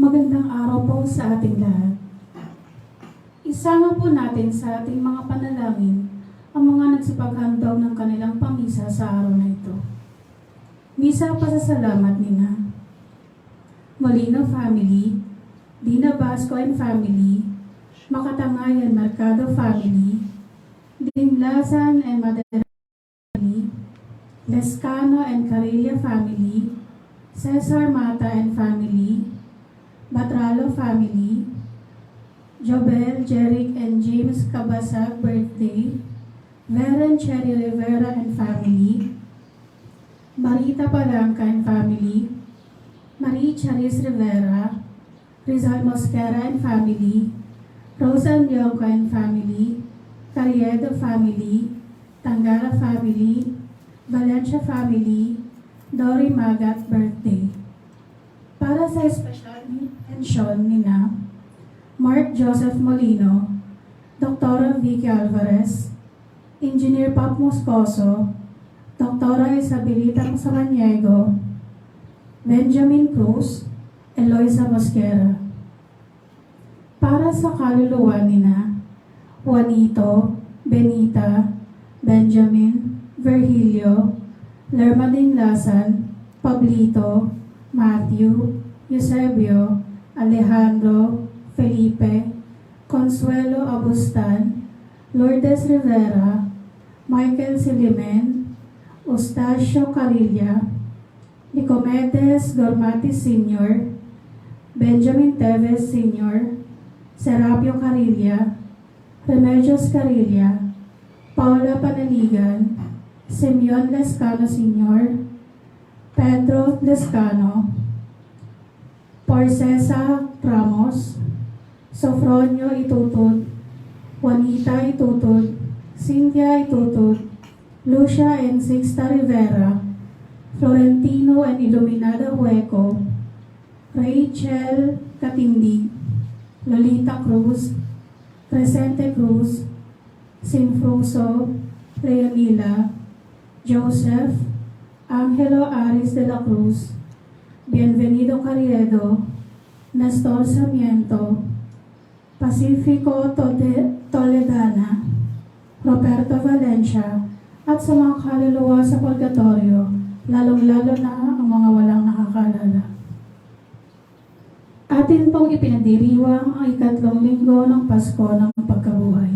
Magandang araw po sa ating lahat. Isama po natin sa ating mga panalangin ang mga nagsipaghandog ng kanilang pamisa sa araw na ito. Misa pasasalamat nina Molino family, Dina Basco and family, Makatangayan Mercado family, Dinlasan and Madera family, Lescano and Carilla family, Cesar Mata and family, Batralo family, Jobel, Jeric, and James Cabasag birthday, Veren Cherry Rivera and family, Marita Palanca and family, Marie Charis Rivera, Rizal Mosquera and family, Rosa Nyongka and family, Carriedo family, Tangara family, Valencia family, Dory Magat birthday. Para sa special mention nina Mark Joseph Molino, Dr. Vicky Alvarez, Engineer Pap Moscoso, Dr. Isabelita Samaniego, Benjamin Cruz, Eloisa Mosquera. Para sa kaluluwa nina Juanito, Benita, Benjamin, Virgilio, Lerma Dinlasan, Pablito, Matthew, Eusebio, Alejandro, Felipe, Consuelo Abustan, Lourdes Rivera, Michael Silimen, Eustacio Carilla, Nicomedes Gormatis Sr., Benjamin Teves Sr., Serapio Carilla, Remedios Carilla, Paula Panaligan, Simeon Lescano Sr., Pedro Lescano, Porcesa Ramos, Sofronio Itutod, Juanita Itutod, Cynthia Itutod, Lucia and Sixta Rivera, Florentino and Iluminada Hueco, Rachel Katindig, Lolita Cruz, Crescente Cruz, Sinfruso, Leonila, Joseph, Angelo Aris de la Cruz, Bienvenido Carriedo, Nestor Sarmiento, Pacifico Toledana, Roberto Valencia, at sa mga kaluluwa sa purgatorio, lalong-lalo na ang mga walang nakakalala. Atin pong ipinagdiriwang ang 3 linggo ng Pasko ng Pagkabuhay.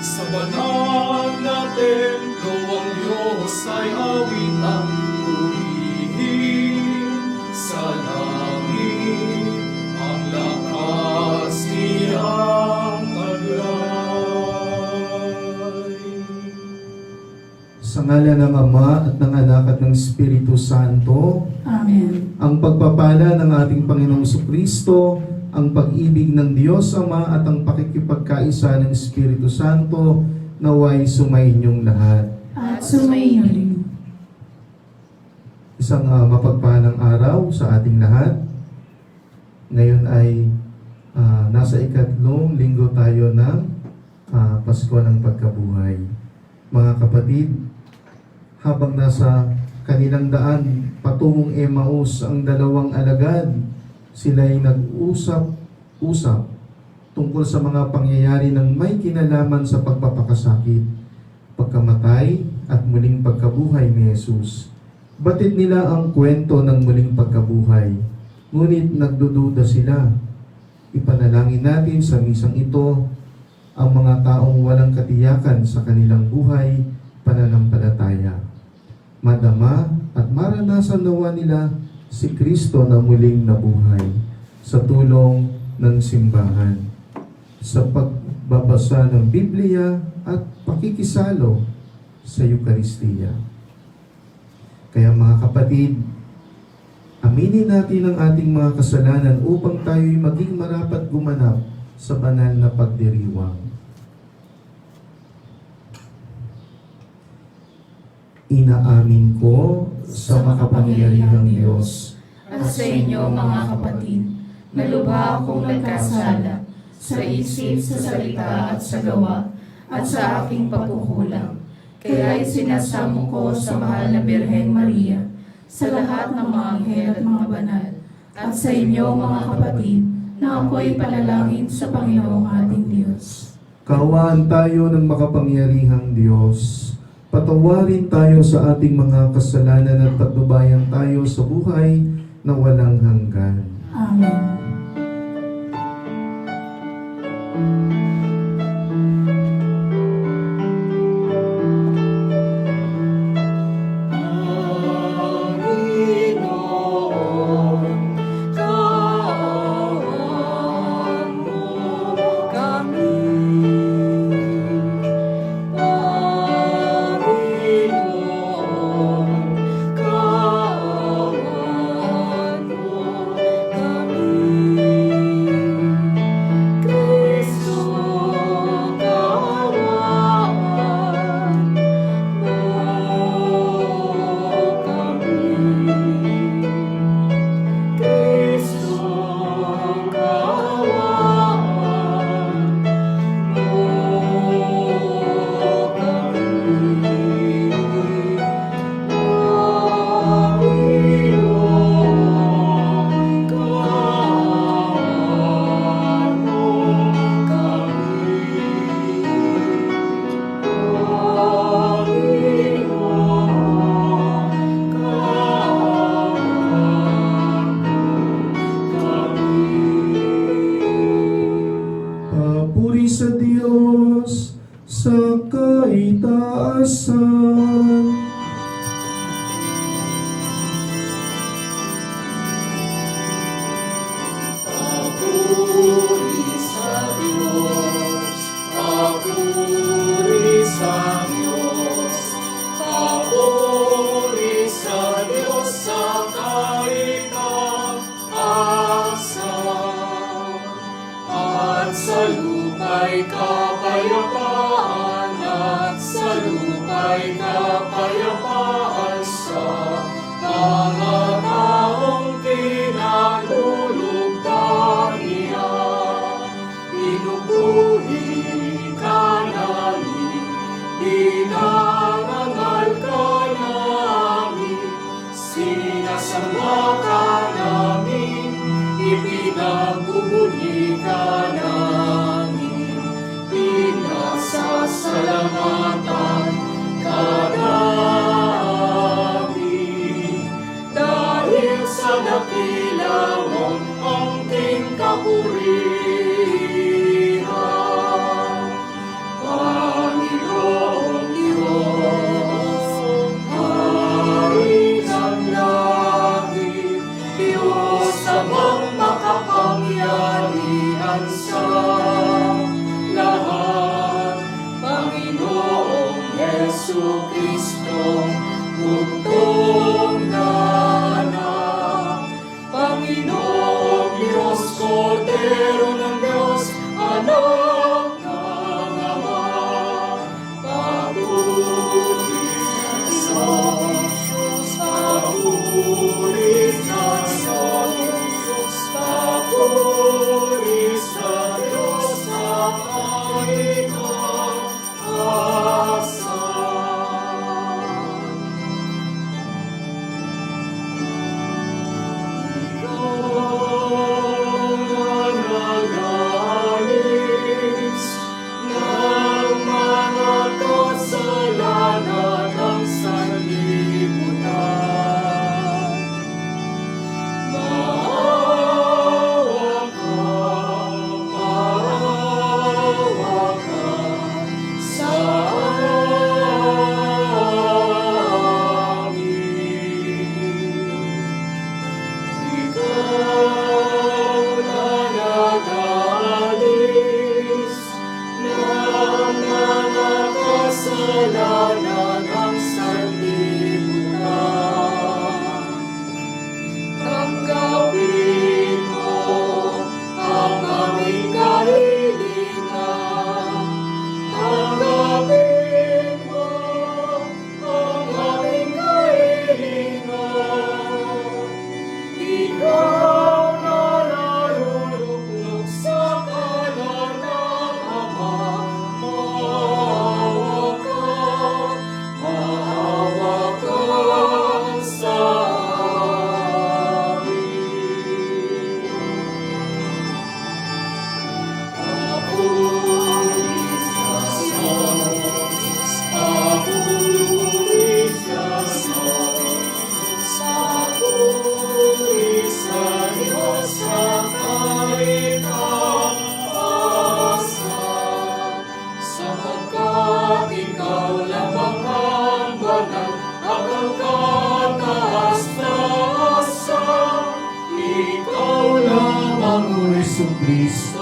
Sa banal na templo ang Diyos ay awitan, purihin sa langit ang lakas niyang taglay. Sa ngalan ng Ama at ng Anak at ng Espiritu Santo, Amen. ang pagpapala ng ating Panginoong Jesucristo, ang pag-ibig ng Diyos Ama at ang pakikipagkaisa ng Espiritu Santo naway sumainyong lahat. At sumainyo rin. Isang mapagpalang araw sa ating lahat. Ngayon ay nasa 3 linggo tayo ng Pasko ng Pagkabuhay. Mga kapatid, habang nasa kanilang daan patungong Emmaus ang 2 alagad, sila'y nag-usap tungkol sa mga pangyayari ng may kinalaman sa pagpapakasakit, pagkamatay at muling pagkabuhay ni Jesus. Batid nila ang kwento ng muling pagkabuhay, ngunit nagdududa sila. Ipanalangin natin sa misang ito ang mga taong walang katiyakan sa kanilang buhay, pananampalataya. Madama at maranasan nawa nila si Kristo na muling nabuhay sa tulong ng simbahan, sa pagbabasa ng Biblia at pakikisalo sa Eukaristiya. Kaya mga kapatid, aminin natin ang ating mga kasalanan upang tayo'y maging marapat gumanap sa banal na pagdiriwang. inaamin ko sa makapangyarihang Diyos at sa inyo mga kapatid, na lubha akong nagkasala sa isip, sa salita at sa gawa, at sa aking pagkukulang. Kaya isinasamo ko sa mahal na Birheng Maria, sa lahat ng mga anghel at mga banal, at sa inyo mga kapatid, na ako'y panalangin sa Panginoong ating Diyos. Kaawaan tayo ng makapangyarihang Diyos. Patawarin tayo sa ating mga kasalanan at patnubayan tayo sa buhay na walang hanggan. Amen. Panginoon, kaawaan mo kami. Panginoon, kaawaan mo kami. Kristo, kaawaan mo kami. Kristo, kaawaan Papuri sa Diyos sa kaitaasan. Papuri sa Diyos, papuri sa Diyos, papuri sa Diyos sa kaitaasan. At sa lupa'y kapayapaan, at sa lupa'y kapayapaan sa mga taong kinalulugdan niya. Pinupuri ka namin, pinarangal ka namin, sinasamba ka namin, ipinagbubuli ka namin, pinasasalamatan ka namin. Dahil sa dakila mong angking kapurihan, Panginoong Diyos, Hari ng langit, Diyos amang makapangyarihan sa lahat, Panginoong Jesucristo, bugtong na anak, Panginoong Diyos, Kordero ng Diyos, anak ng Ama, papuri sa Diyos, papuri sa Diyos, papuri sa Diyos sa kaitaasan. Ikaw ang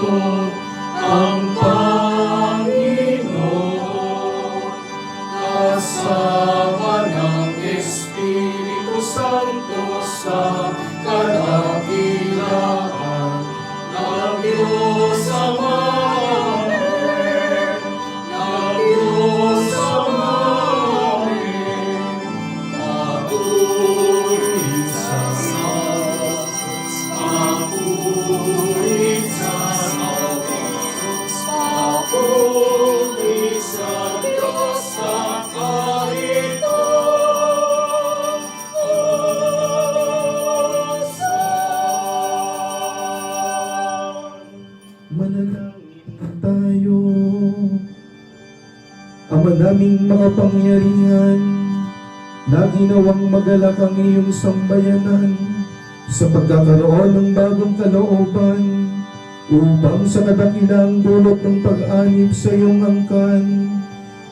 ko ang Panginoon, kasama ng Espiritu Santo sa kadakilaan ng Diyos Amahin, ng Diyos Amahin. Papuri sa Diyos, papuri sa Diyos, papuri sa Diyos sa Manalangin tayo. Ama naming makapangyarihan, na ginawang magalak ang iyong sambayanan sa pagkakaroon ng bagong kalooban upang sa kadakilang dulot ng pag-anib sa iyong angkan,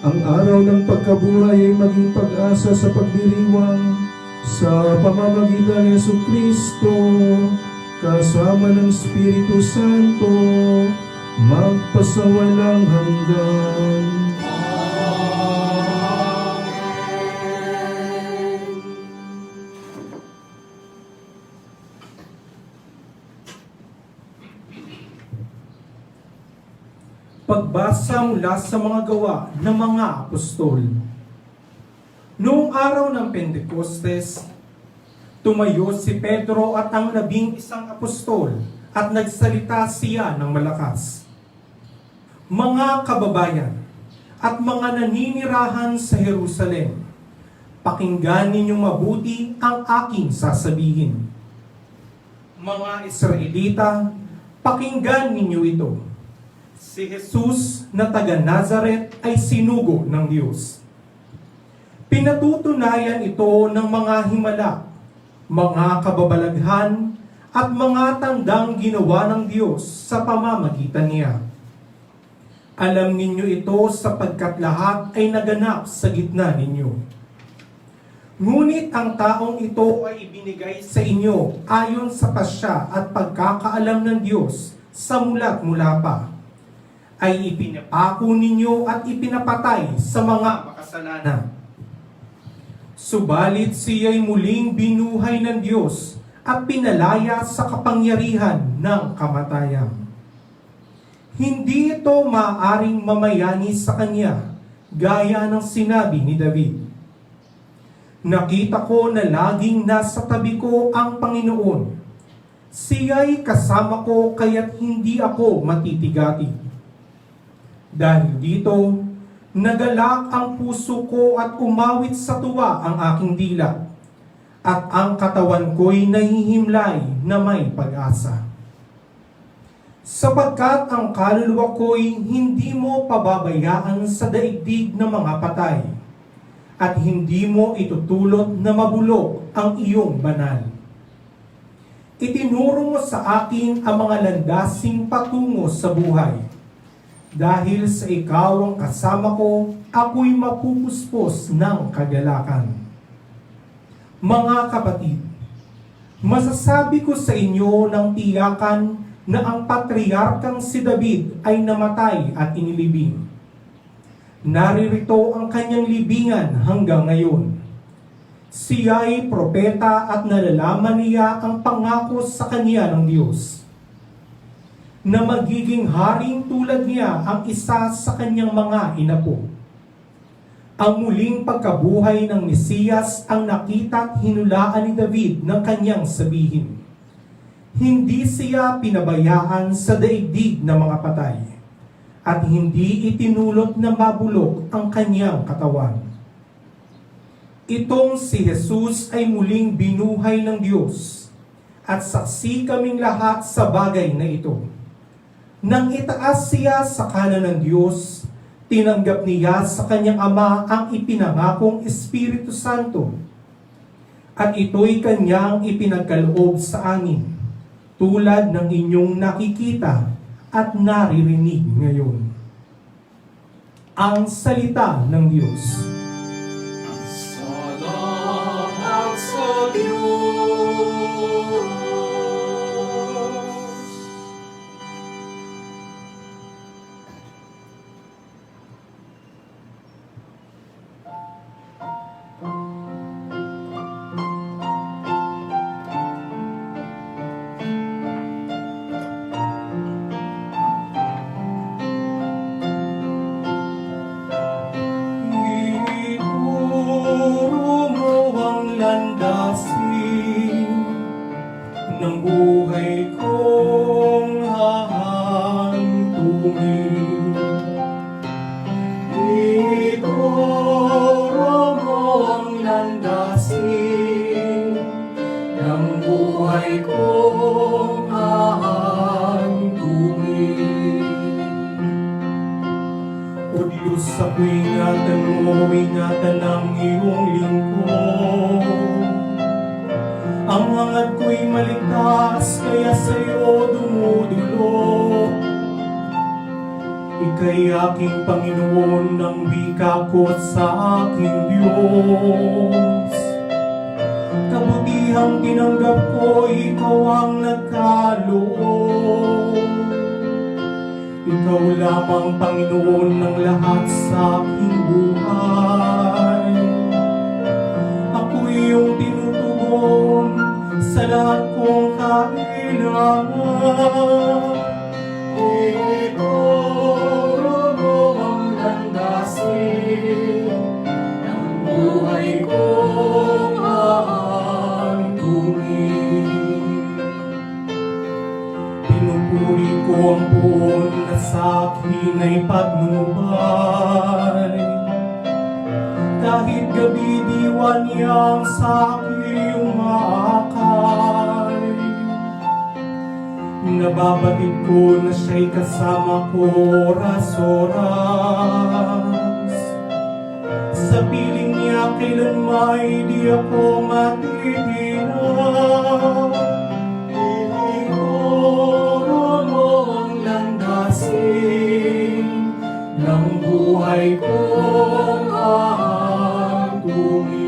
ang araw ng pagkabuhay ay maging pag-asa sa pagdiriwang sa pamamagitan ng Jesucristo kasama ng Espiritu Santo magpasawalang hanggan. Pagbasa mula sa mga gawa ng mga apostol. Noong araw ng Pentecostes, tumayo si Pedro at ang 11 apostol at nagsalita siya ng malakas. Mga kababayan at mga naninirahan sa Jerusalem, pakinggan ninyong mabuti ang aking sasabihin. Mga Israelita, pakinggan ninyo ito. Si Jesus na taga Nazaret ay sinugo ng Diyos. Pinatutunayan ito ng mga himala, mga kababalaghan, at mga tandang ginawa ng Diyos sa pamamagitan niya. Alam ninyo ito sapagkat lahat ay naganap sa gitna ninyo. Ngunit ang taong ito ay ibinigay sa inyo ayon sa pasya at pagkakaalam ng Diyos sa mula't mula pa, ay ipinapako ninyo at ipinapatay sa mga makasalanan. Subalit siya'y muling binuhay ng Diyos at pinalaya sa kapangyarihan ng kamatayan. Hindi ito maaaring mamayani sa kanya, gaya ng sinabi ni David. Nakita ko na laging nasa tabi ko ang Panginoon. Siya'y kasama ko kaya't hindi ako matitigati. Dahil dito, nagalak ang puso ko at umawit sa tuwa ang aking dila, at ang katawan ko'y nahihimlay na may pag-asa. Sapagkat ang kaluluwa ko'y hindi mo pababayaan sa daigdig ng mga patay, at hindi mo itutulot na mabulok ang iyong banal. Itinuro mo sa akin ang mga landasing patungo sa buhay. Dahil sa ikaw ang kasama ko, ako'y mapupuspos ng kagalakan. Mga kapatid, masasabi ko sa inyo ng tiyakan na ang patriarkang si David ay namatay at inilibing. Naririto ang kanyang libingan hanggang ngayon. Siya ay propeta at nalalaman niya ang pangako sa kanya ng Diyos, na magiging haring tulad niya ang isa sa kanyang mga inapo. Ang muling pagkabuhay ng Mesiyas ang nakita at hinulaan ni David ng kanyang sabihin. Hindi siya pinabayaan sa daigdig ng mga patay, at hindi itinulot na mabulok ang kanyang katawan. Itong si Jesus ay muling binuhay ng Diyos, at saksi kaming lahat sa bagay na ito. Nang itaas siya sa kanan ng Diyos, tinanggap niya sa kanyang Ama ang ipinangakong Espiritu Santo, at ito'y kanyang ipinagkaloob sa amin, tulad ng inyong nakikita at naririnig ngayon. Ang salita ng Diyos. Salamat sa Diyos. Ituro mo ang landasin ng buhay kong hahandungin. O Diyos, ako'y ingatan mo, ingatan ang iyong lingkod. Ang hangad ko'y maligtas, kaya sa'yo dumudulog. Ika'y aking Panginoon, ng wika ko sa aking Diyos. Kabutihang tinanggap ko, ikaw ang nagkaloob. Ikaw lamang Panginoon ng lahat sa aking buhay. Ako'y iyong tinutugon sa lahat kong kailangan. Ituro mo ang landasin ng buhay kong hahandungin. Pinupuri ko ang buon na sa akin ay patnubay. Kahit gabi diwan niyang sa akin umaakay. Nababatid ko na siya'y kasama ko oras-oras. Sa piling niya kailanmay di ako matitinag. Ituro mo ang landasin ng buhay kong hahandungin.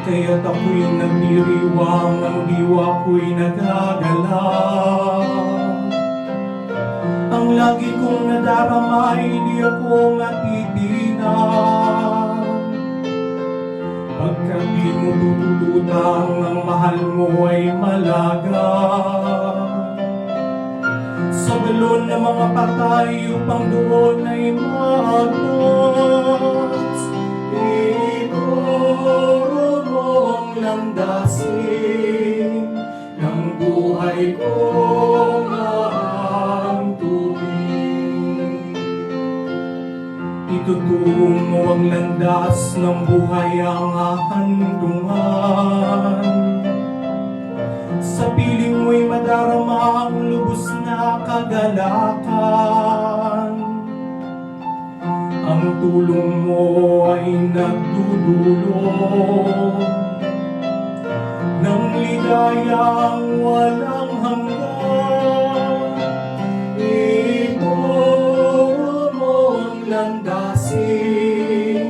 Kaya't ako'y nagdiriwang, ang diwa ko'y nagagala. Ang lagi kong nadaramay, di ako matitinag. Pagkat di mo tutulutang, ang mahal mo ay malaga. Sa balon ng mga patay, upang doon ay maagos. Ituro mo ang landasin ng buhay kong hahandungin. Ituturo mo ang landas ng buhay ang hahandungan. Sa piling mo'y madarama ang lubos na kagalakan. Ang tulong mo ay nagdudulot ng ligayang walang hanggan. Ituro mo ang landasin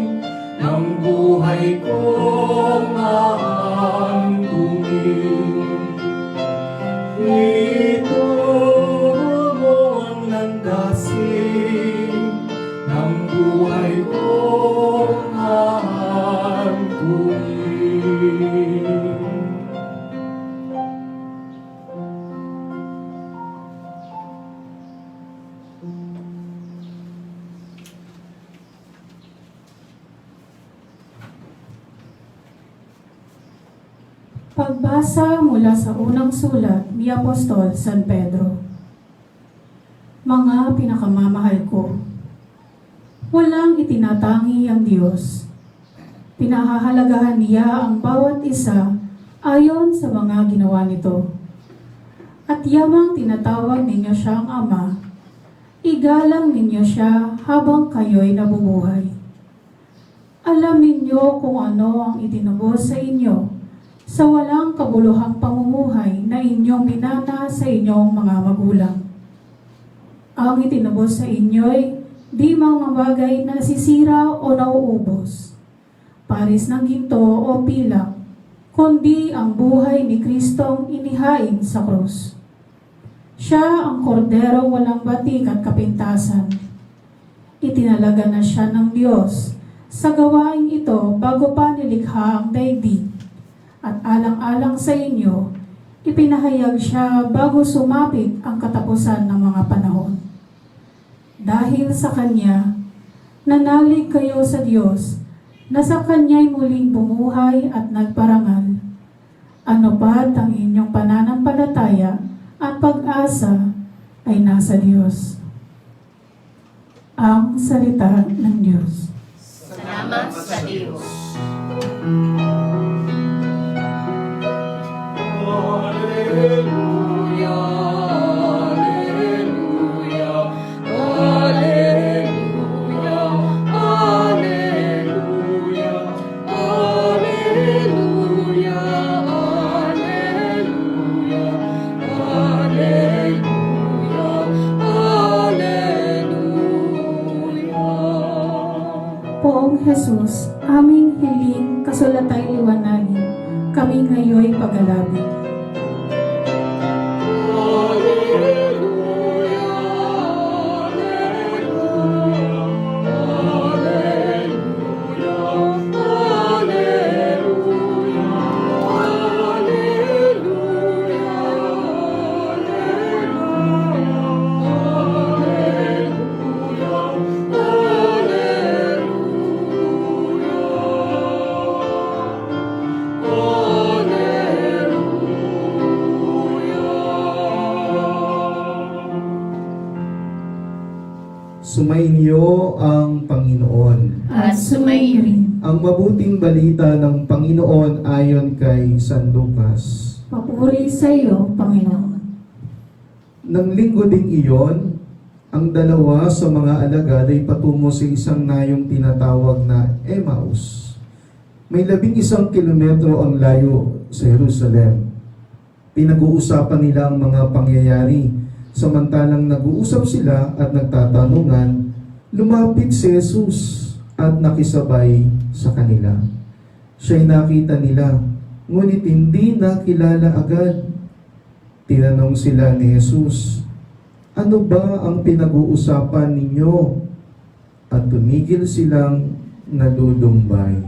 ng buhay kong hahandungin. Ituro mo ang landasin ng buhay kong hahandungin. Pagbasa mula sa unang sulat ni Apostol San Pedro. Mga pinakamamahal ko, walang itinatangi ang Diyos. Pinahahalagahan niya ang bawat isa ayon sa mga ginawa nito. At yamang tinatawag ninyo siyang Ama, igalang ninyo siya habang kayo'y nabubuhay. Alam ninyo kung ano ang itinubos sa inyo sa walang kabuluhang pamumuhay na inyong minana sa inyong mga magulang. Ang itinubos sa inyo'y di mga bagay na nasisira o nauubos, paris ng ginto o pilak, kundi ang buhay ni Kristong inihain sa krus. Siya ang korderong walang batik at kapintasan. Itinalaga na siya ng Diyos sa gawain ito bago pa nilikha ang daigdig. At alang-alang sa inyo, ipinahayag siya bago sumapit ang katapusan ng mga panahon. Dahil sa Kanya, nanalig kayo sa Diyos na sa Kanya'y muling bumuhay at nagparangal. Ano pa't ang inyong pananampalataya at pag-asa, ay nasa Diyos. Ang salita ng Diyos. Salamat sa Diyos. Alleluia, alleluia, alleluia, alleluia, alleluia, alleluia, alleluia. Poong Jesus, aming hiling kasulatay liwanagin, kami ngayoy pag-alabing. Sumainyo ang Panginoon. At sumairin. Ang mabuting balita ng Panginoon ayon kay San Lucas. Papuri sa iyo, Panginoon. Nang linggo ding iyon, ang dalawa sa mga alagad ay patungo sa isang nayong tinatawag na Emmaus. May 11 kilometro ang layo sa Jerusalem. Pinag-uusapan nila ang mga pangyayari. Samantalang nag-uusap sila at nagtatanungan, lumapit si Jesus at nakisabay sa kanila. Siya'y nakita nila, ngunit hindi nakilala agad. Tinanong sila ni Jesus, ano ba ang pinag-uusapan ninyo? At tumigil silang nadudumbay.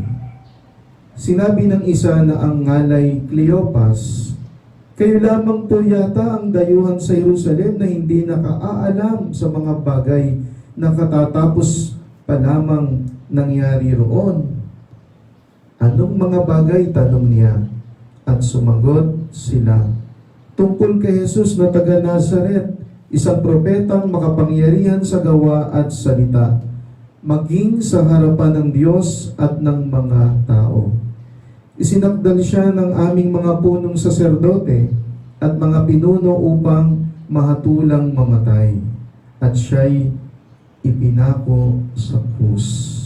Sinabi ng isa na ang ngalay Cleopas, kayo lamang po yata ang dayuhan sa Jerusalem na hindi nakaalam sa mga bagay na katatapos pa lamang nangyari roon. Anong mga bagay? Tanong niya. At sumagot sila, tungkol kay Jesus na taga Nazaret, isang propetang makapangyarihan sa gawa at salita, maging sa harapan ng Diyos at ng mga tao. Isinakdal siya ng aming mga punong saserdote at mga pinuno upang mahatulang mamatay. At siya'y ipinako sa krus.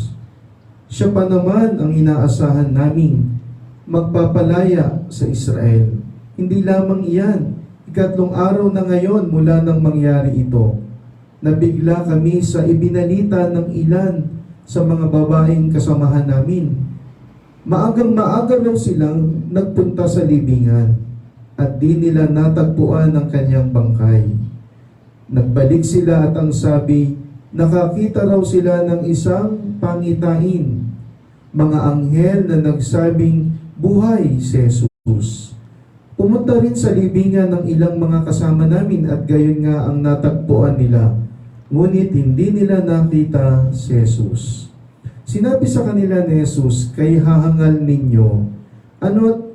Siya pa naman ang inaasahan naming magpapalaya sa Israel. Hindi lamang iyan, 3 araw na ngayon mula nang mangyari ito, nabigla kami sa ibinalita ng ilan sa mga babaeng kasamahan namin. Maagang-maaga raw silang nagpunta sa libingan at di nila natagpuan ang kanyang bangkay. Nagbalik sila at ang sabi, nakakita raw sila ng isang pangitain, mga anghel na nagsabing, buhay si Jesus. Pumunta rin sa libingan ng ilang mga kasama namin at gayon nga ang natagpuan nila, ngunit hindi nila nakita si Jesus. Sinabi sa kanila ni Jesus, kay hahangal ninyo, ano't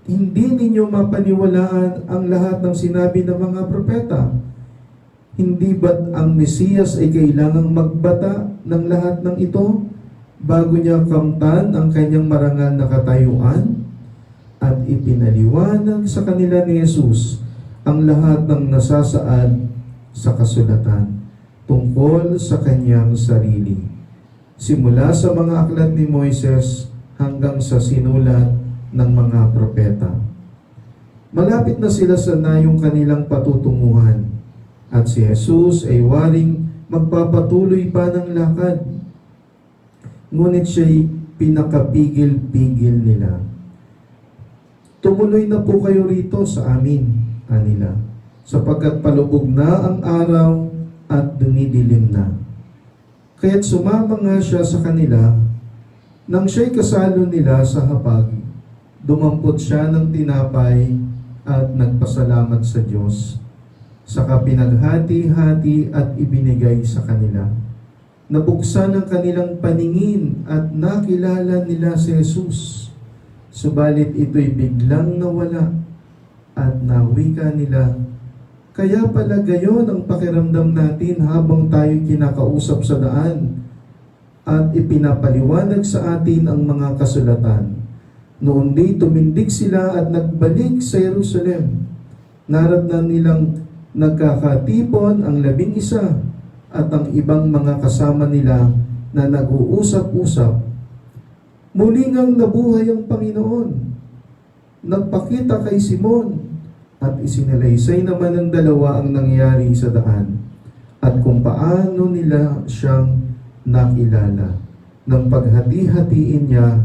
hindi ninyo mapaniwalaan ang lahat ng sinabi ng mga propeta? Hindi ba't ang Mesiyas ay kailangang magbata ng lahat ng ito bago niya kamtan ang kanyang marangal na katayuan? At ipinaliwanag sa kanila ni Jesus ang lahat ng nasasaad sa kasulatan tungkol sa kanyang sarili. Simula sa mga aklat ni Moises hanggang sa sinulat ng mga propeta. Malapit na sila sa nayong kanilang patutunguhan at si Jesus ay waring magpapatuloy pa ng lakad. Ngunit siya'y pinakapigil-pigil nila. Tumuloy na po kayo rito sa amin, anila, sapagkat palubog na ang araw at dumidilim na. Kaya't sumama nga siya sa kanila. Nang siya'y kasalo nila sa hapag, dumampot siya ng tinapay at nagpasalamat sa Diyos. Saka pinaghati-hati at ibinigay sa kanila. Nabuksan ang kanilang paningin at nakilala nila si Jesus. Subalit ito'y biglang nawala at nawika nila, Kaya pala gayon ang pakiramdam natin habang tayo kinakausap sa daan at ipinapaliwanag sa atin ang mga kasulatan. Noon di tumindig sila at nagbalik sa Jerusalem. Naratnan nilang nagkakatipon ang 11 at ang ibang mga kasama nila na nag-uusap-usap. Muli ngang nabuhay ang Panginoon. Nagpakita kay Simon at isinalaysay naman ng dalawa ang nangyari sa daan at kung paano nila siyang nakilala nang paghati-hatiin niya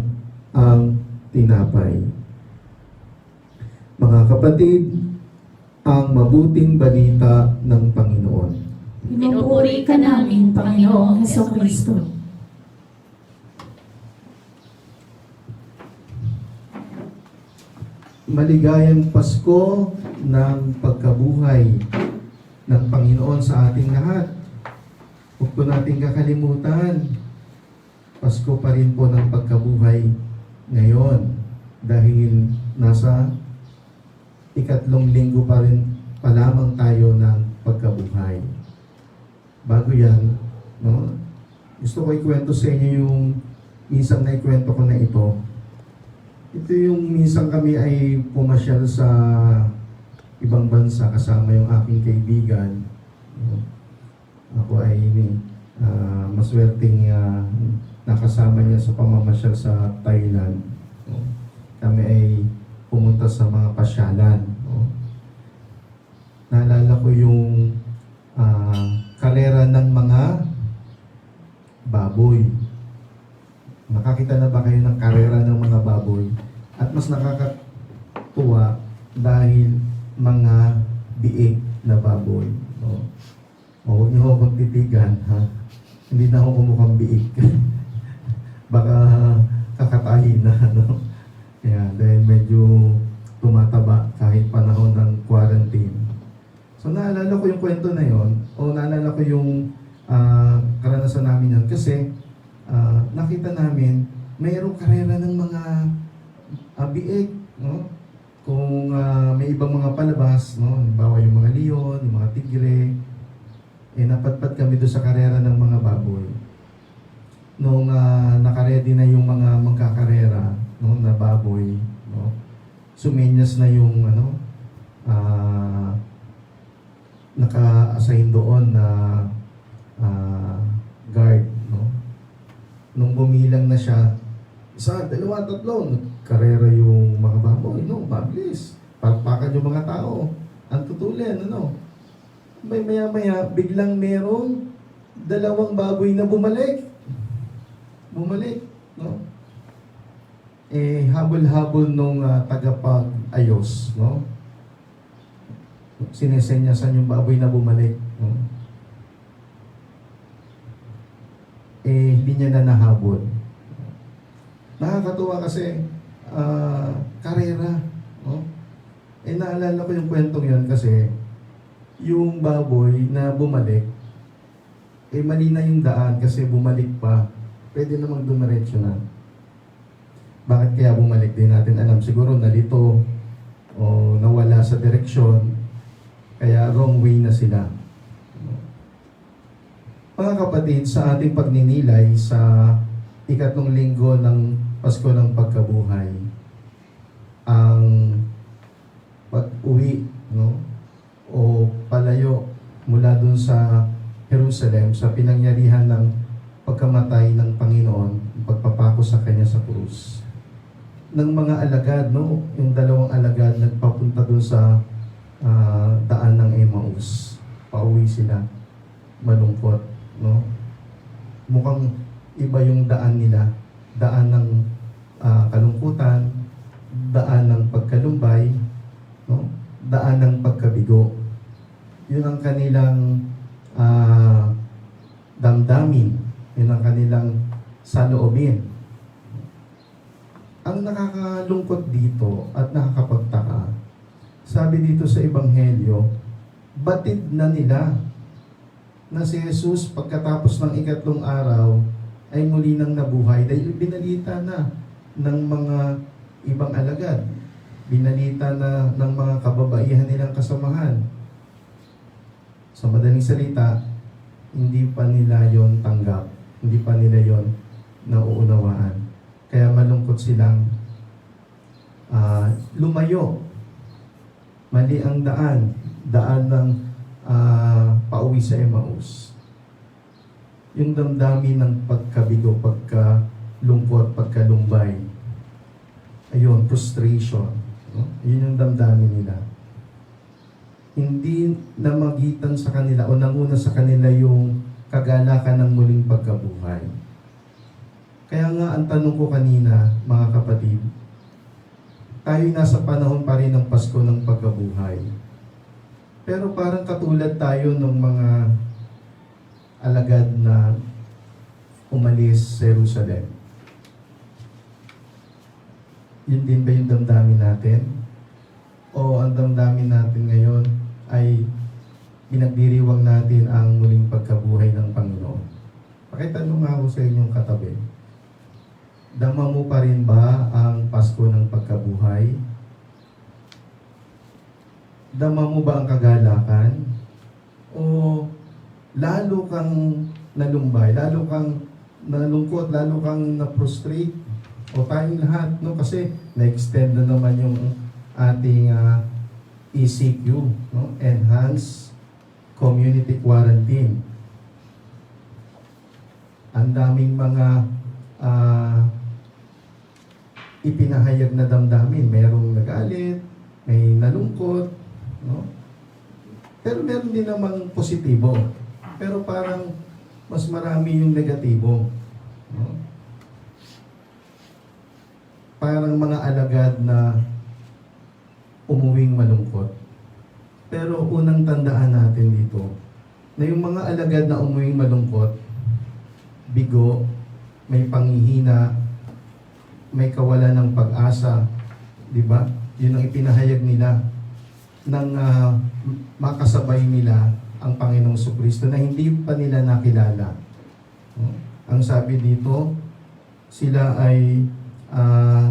ang tinapay. Mga kapatid, ang mabuting balita ng Panginoon. Pinupuri ka namin, Panginoong Hesukristo. Maligayang Pasko ng pagkabuhay ng Panginoon sa ating lahat. Huwag po natin kakalimutan, Pasko pa rin po ng pagkabuhay ngayon dahil nasa ikatlong linggo pa rin pa lamang tayo ng pagkabuhay. Bago yan, no, gusto ko ikwento sa inyo yung minsan na ikwento ko na ito. Ito yung minsan kami ay pumasyal sa ibang bansa kasama yung aking kaibigan. Ako ay maswerteng nakasama niya sa pamamasyal sa Thailand. Kami ay pumunta sa mga pasyalan. Naalala ko yung karera ng mga baboy. Nakakita na ba kayo ng karera ng mga baboy? At mas nakakatuwa dahil mga biig na baboy. Huwag niyo akong titigan, ha? Hindi na ako kumukhang biig. Baka kakatahin na, no? Kaya, dahil medyo tumataba kahit panahon ng quarantine. So, naalala ko yung kwento na yon o naalala ko yung karanasan namin yun kasi nakita namin mayroong karera ng mga biig, no? Kung may ibang mga palabas, no? Halimbawa yung mga leon, yung mga tigre, napatpat kami doon sa karera ng mga baboy. Nung nakaredy na yung mga magkakarera, no, na baboy, no? Sumenyas na yung naka-assign doon na guard, no? Nung bumilang na siya, 1, 2, 3, karera yung mga baboy, no? Mabilis. Palpakan yung mga tao. Ang tutulin, ano? May maya-maya, biglang merong 2 baboy na bumalik. Bumalik, no? Habol-habol nung tagapag-ayos, no? Sinesenyasan yung baboy na bumalik, no? Hindi niya na nahabol. Nakakatuwa kasi karera, no? Naalala ko yung kwentong yun kasi yung baboy na bumalik, mali na yung daan kasi bumalik pa. Pwede namang dumiretso na. Bakit kaya bumalik? Di natin alam. Siguro nalito o nawala sa direksyon, kaya wrong way na sila. Mga kapatid, sa ating pagninilay sa ikatlong linggo ng Pasko ng Pagkabuhay, ang pag-uwi, no, o palayo mula dun sa Jerusalem sa pinangyarihan ng pagkamatay ng Panginoon, pagpapako sa Kanya sa krus. Ng mga alagad, no, yung 2 alagad nagpapunta dun sa daan ng Emmaus. Pauwi sila, malungkot, no. Mukhang iba yung daan nila, daan ng kalungkutan, daan ng pagkalumbay, no, daan ng pagkabigo. Yun ang kanilang damdamin, yun ang kanilang saloobin. Ang nakakalungkot dito at nakakapagtaka, sabi dito sa Ebanghelyo, batid na nila na si Jesus pagkatapos ng ikatlong araw ay muli nang nabuhay dahil binalita na ng mga ibang alagad. Binalita na ng mga kababaihan nilang kasamahan. Sa madaling salita, hindi pa nila yon tanggap, hindi pa nila yon nauunawaan. Kaya malungkot silang lumayo. Mali ang daan ng pauwi sa Emmaus. Yung damdamin ng pagkabigo, pagkalungkot, pagkalumbay. Ayun, frustration. No? Yun yung damdamin nila. Hindi namagitan sa kanila o nanguna sa kanila yung kagalakan ng muling pagkabuhay. Kaya nga ang tanong ko kanina, mga kapatid, tayo nasa panahon pa rin ng Pasko ng pagkabuhay. Pero parang katulad tayo ng mga alagad na umalis sa Jerusalem. Yun din ba yung damdamin natin? O ang damdamin natin ngayon ay pinagdiriwang natin ang muling pagkabuhay ng Panginoon? Pakitanong nga ako sa inyong katabi. Dama mo pa rin ba ang Pasko ng pagkabuhay? Dama mo ba ang kagalakan? O lalo kang nalumbay, lalo kang nalungkot, lalo kang na-frustrate? O tayong lahat, no? Kasi na-extend na naman yung ating ECQ, no? Enhanced Community Quarantine. Ang daming mga ipinahayag na damdamin. Merong nagalit, may nalungkot, no? Pero meron din namang positibo. Pero parang mas marami yung negatibo, no? Parang mga alagad na umuwing malungkot. Pero unang tandaan natin dito, na yung mga alagad na umuwing malungkot, bigo, may panghihina, may kawalan ng pag-asa, di ba? Yun ang ipinahayag nila nang makasabay nila ang Panginoong Jesucristo na hindi pa nila nakilala. No? Ang sabi dito, sila ay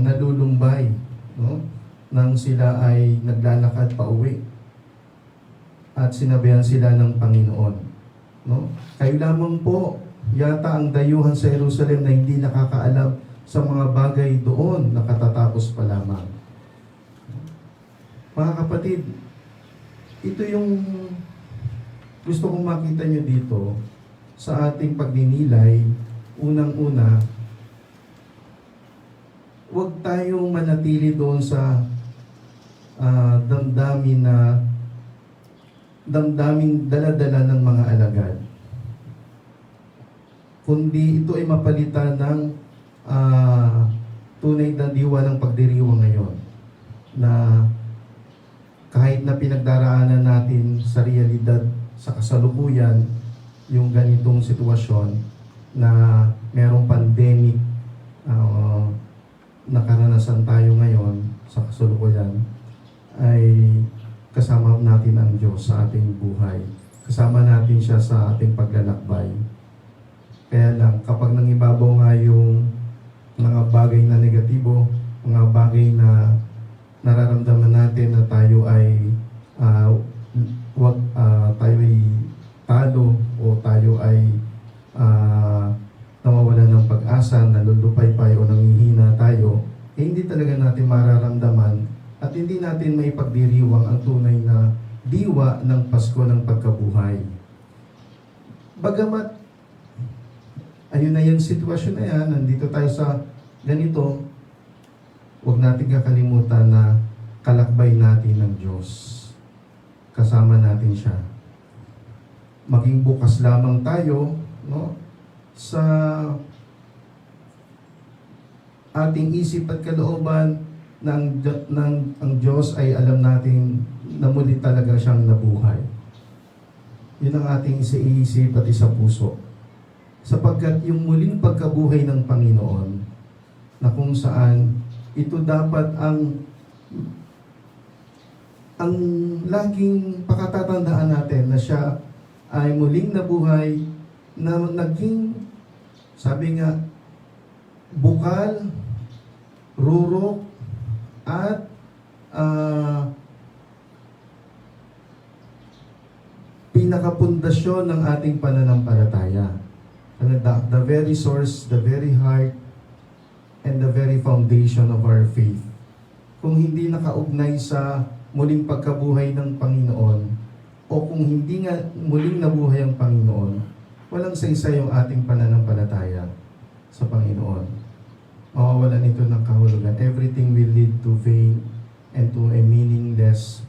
nalulumbay, no? Nang sila ay naglalakad pa uwi at sinabihan sila ng Panginoon, no? Kayo lamang po yata ang dayuhan sa Jerusalem na hindi nakakaalam sa mga bagay doon na katatapos pa lamang. Mga kapatid, ito yung gusto kong makita nyo dito sa ating pagninilay. Unang-una, huwag tayong manatili doon sa damdaming dala-dala ng mga alagad. Kundi ito ay mapalitan ng tunay na diwa ng pagdiriwang ngayon. Na kahit na pinagdaraanan natin sa realidad, sa kasalukuyan, yung ganitong sitwasyon na merong pandemic na karanasan tayo ngayon sa kasalukuyan, ay kasama natin ang Diyos sa ating buhay. Kasama natin siya sa ating paglalakbay. Kaya lang, kapag nangibabaw nga yung mga bagay na negatibo, mga bagay na nararamdaman natin na tayo ay tayo ay talo o tayo ay nawawalan ng pag-asa, nalulupay-pay o nanghihina tayo, eh hindi talaga natin mararamdaman at hindi natin maipagdiriwang ang tunay na diwa ng Pasko ng pagkabuhay. Bagamat ayun na yung sitwasyon na yan, nandito tayo sa ganito, huwag natin kakalimutan na kalakbay natin ng Diyos. Kasama natin siya. Maging bukas lamang tayo, no, sa ating isip at kalooban ang Diyos ay alam natin na muli talaga siyang nabuhay. Yun ang ating isiisip at isa puso. Sapagkat yung muling pagkabuhay ng Panginoon na kung saan ito dapat ang laging pakatatandaan natin na siya ay muling nabuhay na naging, sabi nga, bukal, rurok, at pinakapundasyon ng ating pananampalataya. Ano, the very source, the very heart, and the very foundation of our faith. Kung hindi nakaugnay sa muling pagkabuhay ng Panginoon, o kung hindi nga muling nabuhay ang Panginoon, walang saysay yung ating pananampalataya sa Panginoon. Mawawalan ito ng kahulugan. Everything will lead to vain and to a meaningless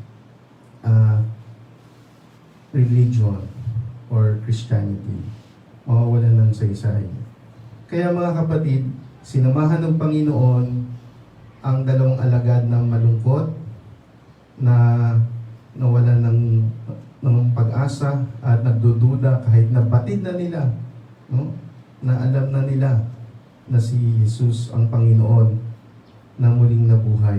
religion or Christianity. Mawawalan ng saysay. Kaya mga kapatid, sinamahan ng Panginoon ang dalawang alagad na malungkot, na nawalan ng pag-asa at nagdududa kahit nabatid na nila, no? Na alam na nila na si Jesus ang Panginoon na muling nabuhay.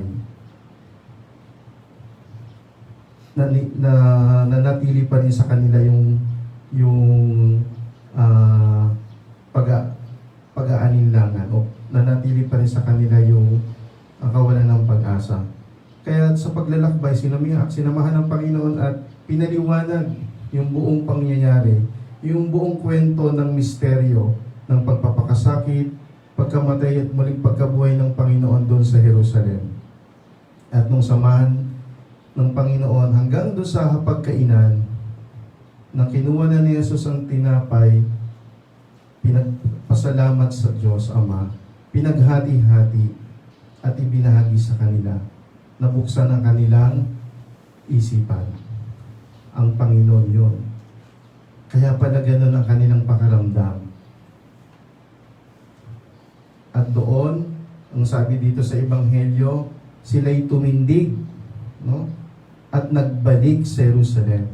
Nanatili pa rin sa kanila yung pag-aalinlangan, o nanatili pa rin sa kanila yung kawalan ng pag-asa. Kaya sa paglalakbay, sinamahan ng Panginoon at pinaliwanag yung buong pangyayari, yung buong kwento ng misteryo ng pagpapakasakit, pagkamatay at muling pagkabuhay ng Panginoon doon sa Jerusalem. At nung samahan ng Panginoon hanggang doon sa hapagkainan, nang kinuha na ni Jesus ang tinapay, pinagpasalamat sa Diyos Ama, pinaghati-hati at ibinahagi sa kanila. Nabuksan ang kanilang isipan. Ang Panginoon yun. Kaya pala ganun ang kanilang pakaramdam. At doon, ang sabi dito sa Ebanghelyo, sila'y tumindig, no? At nagbalik sa Jerusalem.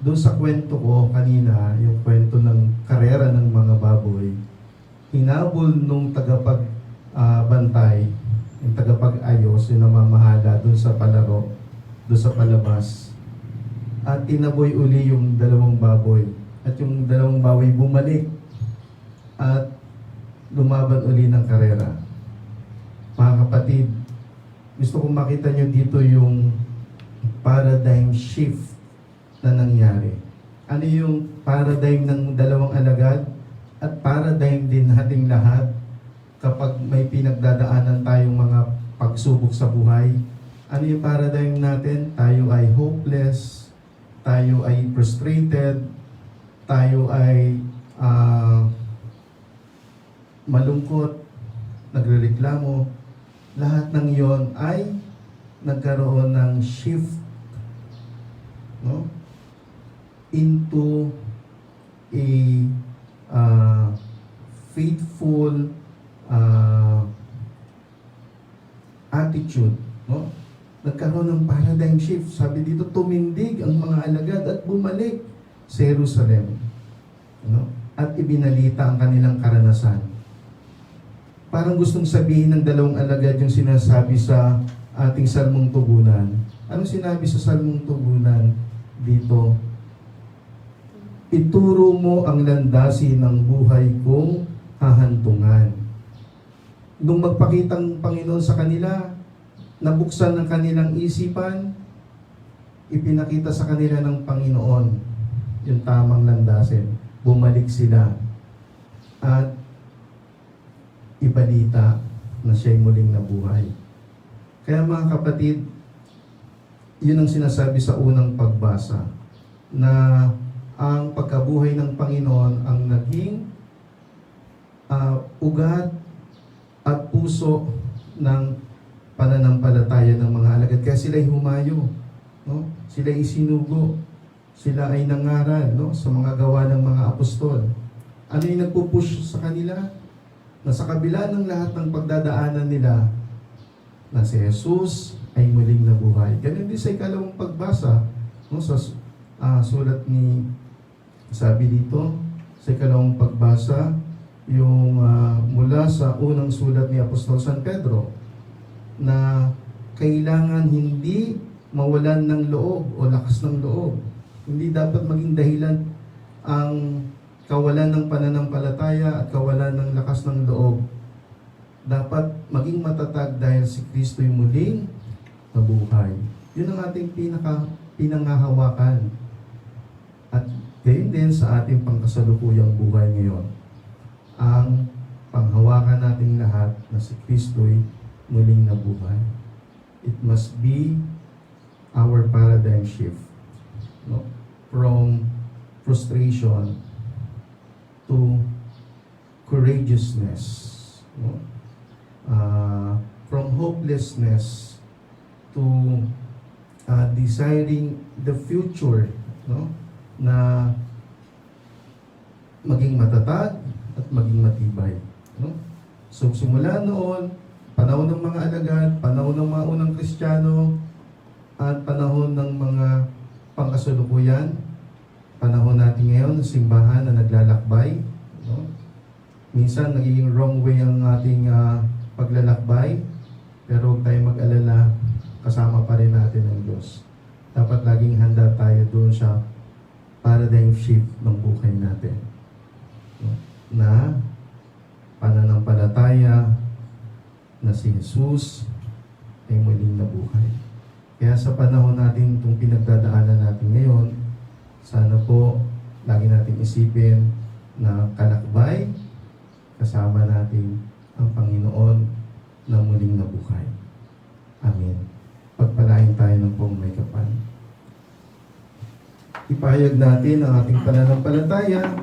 Doon sa kwento ko kanina, yung kwento ng karera ng mga baboy, hinabol nung tagapagbantay, yung tagapag-ayos, yung namamahala doon sa palaro, doon sa palabas. At tinaboy uli yung dalawang baboy. At yung dalawang baboy bumalik at lumaban uli ng karera. Mga kapatid, gusto kong makita nyo dito yung paradigm shift na nangyari. Ano yung paradigm ng dalawang alagad at paradigm din nating lahat kapag may pinagdadaanan tayong mga pagsubok sa buhay. Ano yung paradigm natin? Tayo ay hopeless, tayo ay frustrated, tayo ay malungkot, nagrereklamo. Lahat ng yon ay nagkaroon ng shift, no? Into a faithful attitude, no? Nagkaroon ng paradigm shift. Sabi dito, tumindig ang mga alagad at bumalik sa Jerusalem, no? At ibinalita ang kanilang karanasan. Parang gustong sabihin ng dalawang alagad yung sinasabi sa ating salmong tugunan. Anong sinabi sa salmong tugunan dito? Ituro mo ang landasin ng buhay kong hahantungan. Nung magpakitang Panginoon sa kanila, nabuksan ng kanilang isipan, ipinakita sa kanila ng Panginoon yung tamang landasin. Bumalik sila at ibalita na siya'y muling nabuhay. Kaya mga kapatid, yun ang sinasabi sa unang pagbasa, na ang pagkabuhay ng Panginoon ang naging ugat at puso ng pananampalataya ng mga alagad. Kaya sila'y humayo, no? Sila'y isinugo, sila ay nangaral, no? Sa mga gawa ng mga apostol. Ano yung nagpupush sa kanila? Na sa kabila ng lahat ng pagdadaanan nila, na si Jesus ay muling nabuhay. Ganun din sa ikalawang pagbasa, no? Sa sulat ni, sabi dito, sa ikalawang pagbasa, yung mula sa unang sulat ni Apostol San Pedro, na kailangan hindi mawalan ng loob o lakas ng loob. Hindi dapat maging dahilan ang kawalan ng pananampalataya at kawalan ng lakas ng loob. Dapat maging matatag dahil si Kristo'y muling nabuhay. Yun ang ating pinanghahawakan. At gayon din sa ating pangkasalukuyang buhay ngayon. Ang panghawakan nating lahat na si Kristo'y muling nabuhay. It must be our paradigm shift. No? From frustration to courageousness. No? From hopelessness to desiring the future, no? Na maging matatag at maging matibay. No? So simula noon, panahon ng mga alagad, panahon ng mga unang Kristiyano, at panahon ng mga pangkasalukuyan, panahon natin ngayon ng simbahan na naglalakbay. No? Minsan nagiging wrong way ang ating paglalakbay, pero huwag tayong mag-alala, kasama pa rin natin ang Diyos. Dapat laging handa tayo doon sa paradigm shift ng buhay natin. No? Na pananampalataya na si Jesus ay muling nabuhay. Kaya sa panahon natin itong pinagdadaanan natin ngayon, sana po lagi natin isipin na kalakbay, kasama natin ang Panginoon na muling nabuhay. Amen. Pagpalain tayo ng pong may kapal. Ipahayag natin ang ating pananampalataya.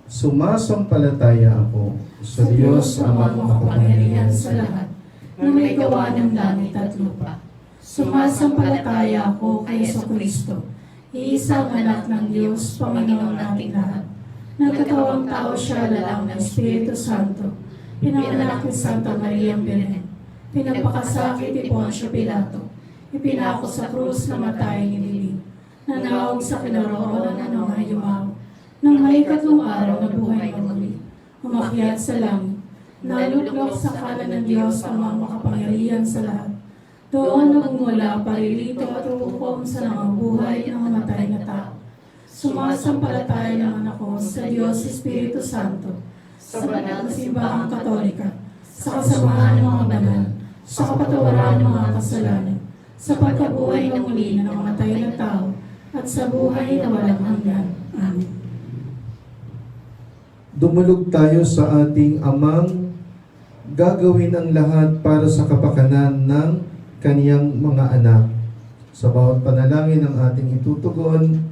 Sumasampalataya ako sa Diyos Amang makapangyarihan sa lahat, na may gawa ng langit at lupa. Sumasampalataya ako kay Jesucristo, iisang anak ng Diyos, Panginoon nating lahat. Nagkatawang tao siya lalang ng Espiritu Santo, pinanganak ni Santa Maria Birhen, pinagpakasakit ni Poncio Pilato, ipinako sa krus na matay nililig, nanawag sa kinaroonan ng mga yumaw, nang may ikatlong araw na buhay na muli, umakyat sa langit, naluluklok sa kanan ng Diyos ang mga makapangyarihan sa lahat. Doon nagmumula paririto at hukom sa nangabuhay ng namatay na tao. Sumasampalataya naman ako sa Diyos Espiritu Santo, sa banal na simbahang Katolika, sa kasamahan ng mga banal, sa kapatawaran ng mga kasalanan, sa pagkabuhay na muli ng namatay na tao, at sa buhay na walang hanggan. Amen. Dumulog tayo sa ating Amang gagawin ang lahat para sa kapakanan ng kaniyang mga anak. Sa bawat panalangin ng ating itutugon,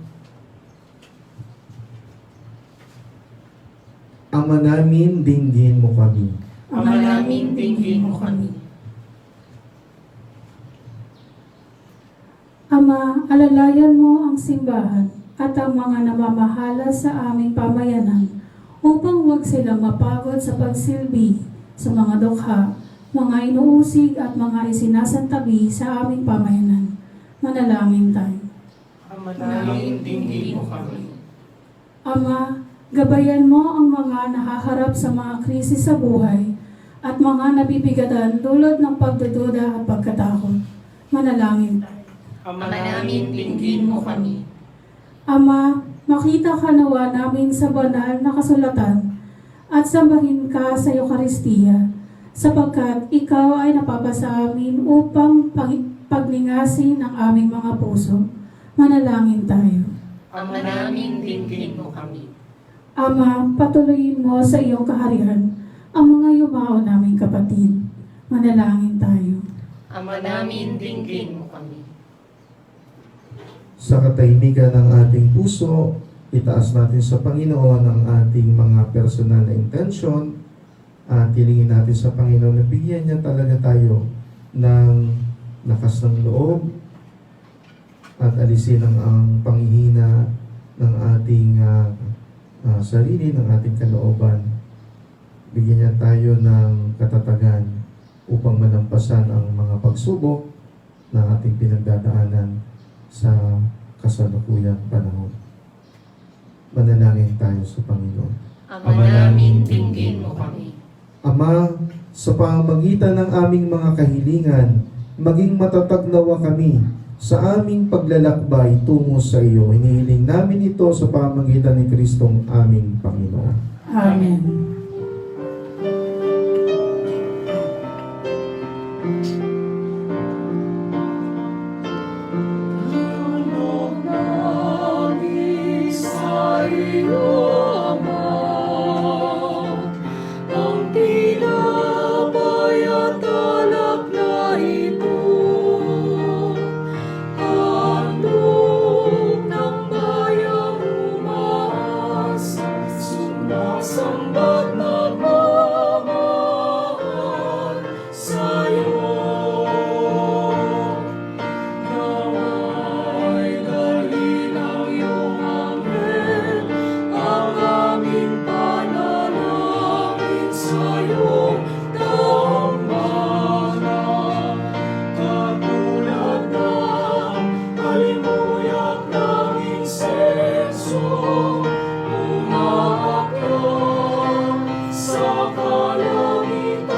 Ama namin, dinggin mo kami. Ama namin, dinggin mo kami. Ama, alalayan mo ang simbahan at ang mga namamahala sa aming pamayanan upang huwag silang mapagod sa pagsilbi sa mga dukha, mga inuusig at mga isinasantabi sa aming pamayanan. Manalangin tayo. Ama namin, dinggin mo kami. Ama, gabayan mo ang mga nahaharap sa mga krisis sa buhay at mga nabibigatan dulot ng pagdududa at pagkatakot. Manalangin tayo. Ama namin, dinggin mo kami. Ama, makita ka nawa namin sa banal na kasulatan at sambahin ka sa Eucharistia, sapagkat ikaw ay napapasa amin upang paglingasin ang aming mga puso. Manalangin tayo. Ama namin, dinggin mo kami. Ama, patuloyin mo sa iyong kaharian ang mga yumao naming kapatid. Manalangin tayo. Ama namin, dinggin mo kami. Sa katahimikan ng ating puso, itaas natin sa Panginoon ang ating mga personal na intensyon at hilingin natin sa Panginoon na bigyan niya talaga tayo ng lakas ng loob at alisin ang panghihina ng ating sarili, ng ating kalooban. Bigyan niya tayo ng katatagan upang malampasan ang mga pagsubok na ating pinagdadaanan sa kasalukuyang panahon. Manalangin tayo sa Panginoon. Ama namin, dinggin mo kami. Ama, sa pamamagitan ng aming mga kahilingan, maging matatag nawa kami sa aming paglalakbay tungo sa iyo. Hinihiling namin ito sa pamamagitan ni Kristong aming Panginoon. Amen. pusong umaakyat sa kalangitan.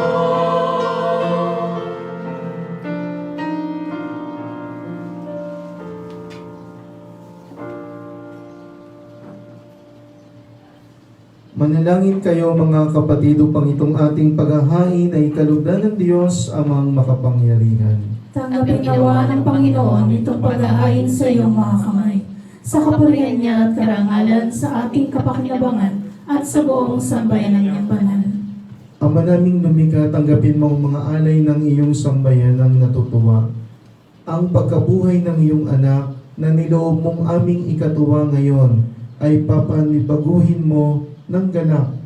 Manalangin kayo mga kapatid upang itong ating paghahain ay kalugdan ng Diyos amang makapangyarihan. Tanggapin nawa ng Panginoon itong paghahain sa iyong mga kamay, sa kapurihan niya at karangalan sa ating kapakinabangan at sa buong sambayan ng iyong banal. Ama naming lumikha, tanggapin mo ang mga alay ng iyong sambayan ng natutuwa. Ang pagkabuhay ng iyong anak na niloob mong aming ikatuwa ngayon ay papanibaguhin mo ng ganap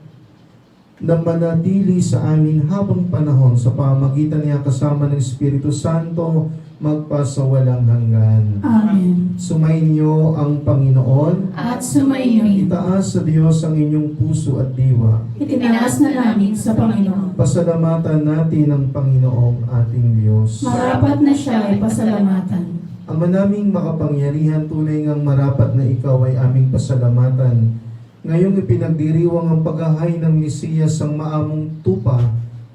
na manatili sa amin habang panahon sa pamamagitan niya kasama ng Espiritu Santo magpasawalang hanggan. Amen. Sumainyo ang Panginoon. At sumainyo, Itaas sa Diyos ang inyong puso at diwa. itinaas na namin sa Panginoon. Pasalamatan natin ang Panginoong ating Diyos. Marapat na siya ay pasalamatan. Ama naming makapangyarihan, tunay ngang marapat na ikaw ay aming pasalamatan. Ngayong ipinagdiriwang ang paghahain ng Mesiyas ang maamong tupa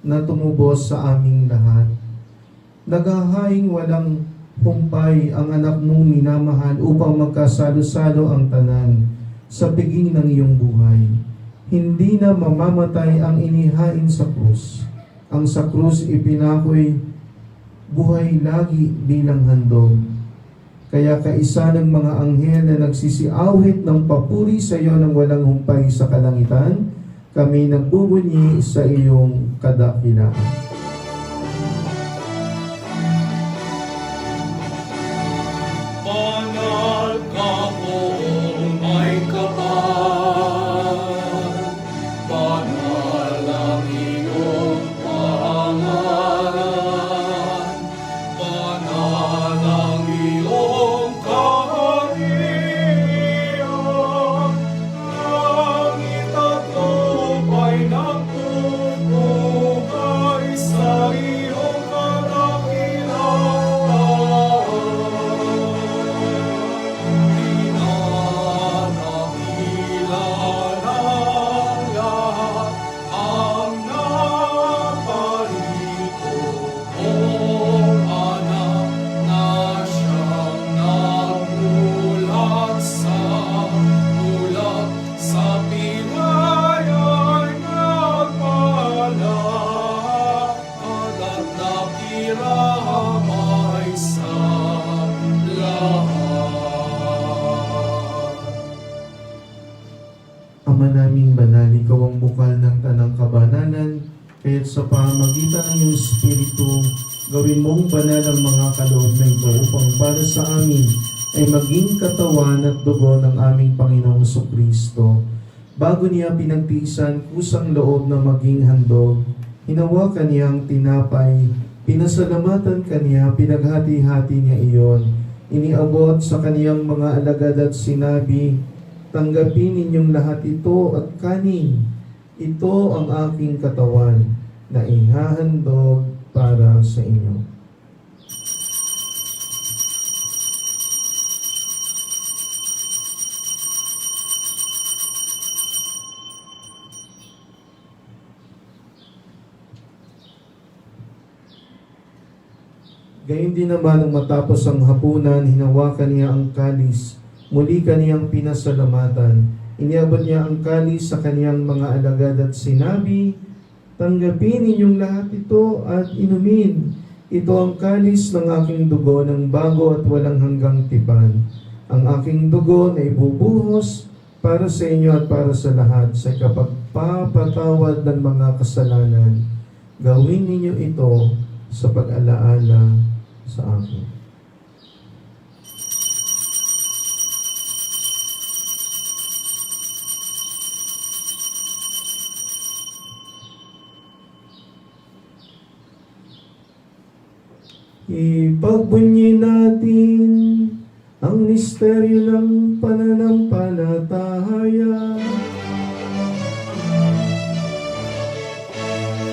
na tumubos sa aming lahat. Naghahaing walang humpay ang anak mong minamahal upang magkasalo-salo ang tanan sa piging ng iyong buhay. Hindi na mamamatay ang inihain sa krus. Ang sa krus ipinakoy buhay lagi bilang handog. Kaya kaisa ng mga anghel na nagsisiawit ng papuri sa iyo ng walang humpay sa kalangitan, kami nagbubunyi sa iyong kadakilaan. Banal ka po, may kapal. Banal ang iyong pangalan. Banal ang iyong kaharian. Langit at lupa'y nagbubuhay sa iyong kadakilaan. Ama naming banal, ikaw ang bukal ng tanang kabanalan, kaya't sa pamamagitan ng iyong Espiritu, gawin mong banal ang mga kaloob na ito upang para sa amin ay maging katawan at dugo ng aming Panginoong Kristo. Bago niya pinagtiisan kusang loob na maging handog, hinawakan niya ang tinapay, pinasalamatan kaniya, pinaghati-hati niya iyon, iniabot sa kaniyang mga alagad at sinabi, tanggapin ninyong lahat ito at kanin. Ito ang aking katawan na ihahandog para sa inyo. Gayun din naman nang matapos ang hapunan, hinawakan niya ang kalis. Muli kaniyang pinasalamatan. Iniabot niya ang kalis sa kaniyang mga alagad at sinabi, tanggapin ninyong lahat ito at inumin. Ito ang kalis ng aking dugo ng bago at walang hanggang tipan. Ang aking dugo na ibubuhos para sa inyo at para sa lahat sa kapagpapatawad ng mga kasalanan. Gawin ninyo ito sa pag-alaala sa akin. Ipagbunyi natin ang misteryo ng pananampalataya.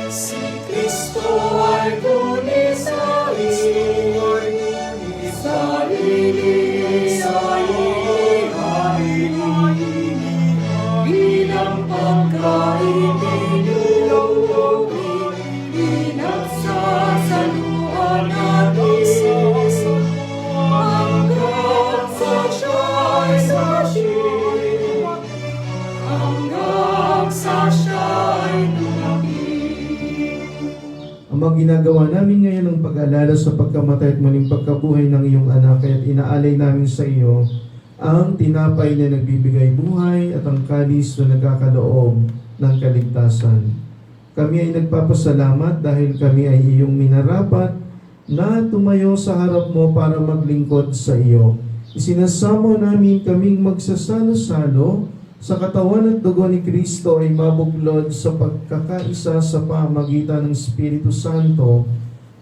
Si Kristo ay gunisain, sa ilihain, Ama, ginagawa namin ngayon ang pag-alala sa pagkamatay at muling pagkabuhay ng iyong anak, kaya't inaalay namin sa iyo ang tinapay na nagbibigay buhay at ang kalis na nagkakaloob ng kaligtasan. Kami ay nagpapasalamat dahil kami ay iyong minarapat na tumayo sa harap mo para maglingkod sa iyo. Isinasamo namin kaming magsasalo-salo sa katawan at dugo ni Kristo ay mabuklod sa pagkakaisa sa pamagitan ng Espiritu Santo.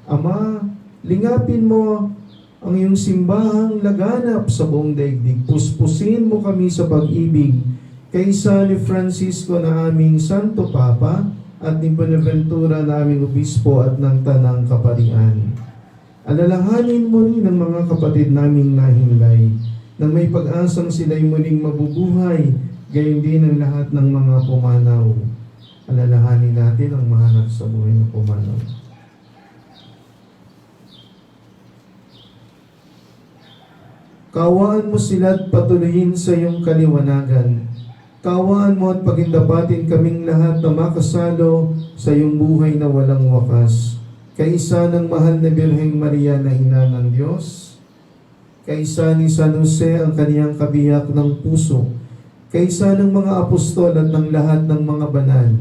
Ama, lingapin mo ang iyong simbahang laganap sa buong daigdig. Puspusin mo kami sa pag-ibig kaysa ni Francisco na aming Santo Papa at ni Bonaventura na aming Obispo at ng Tanang Kaparian. Alalahanin mo rin ang mga kapatid naming nahinlay na may pag-asang sila'y muling mabubuhay, gayon din ang lahat ng mga pumanaw. Alalahanin natin ang mahanap sa buhay na pumanaw. Kawaan mo sila at patuloyin sa iyong kaliwanagan. Kawaan mo at pagindapatin kaming lahat na makasalo sa iyong buhay na walang wakas. Kaisa ng mahal na Birheng Maria na Ina ng Diyos, kaisa ni San Jose ang kaniyang kabiyak ng puso, kaisa ng mga apostol at ng lahat ng mga banal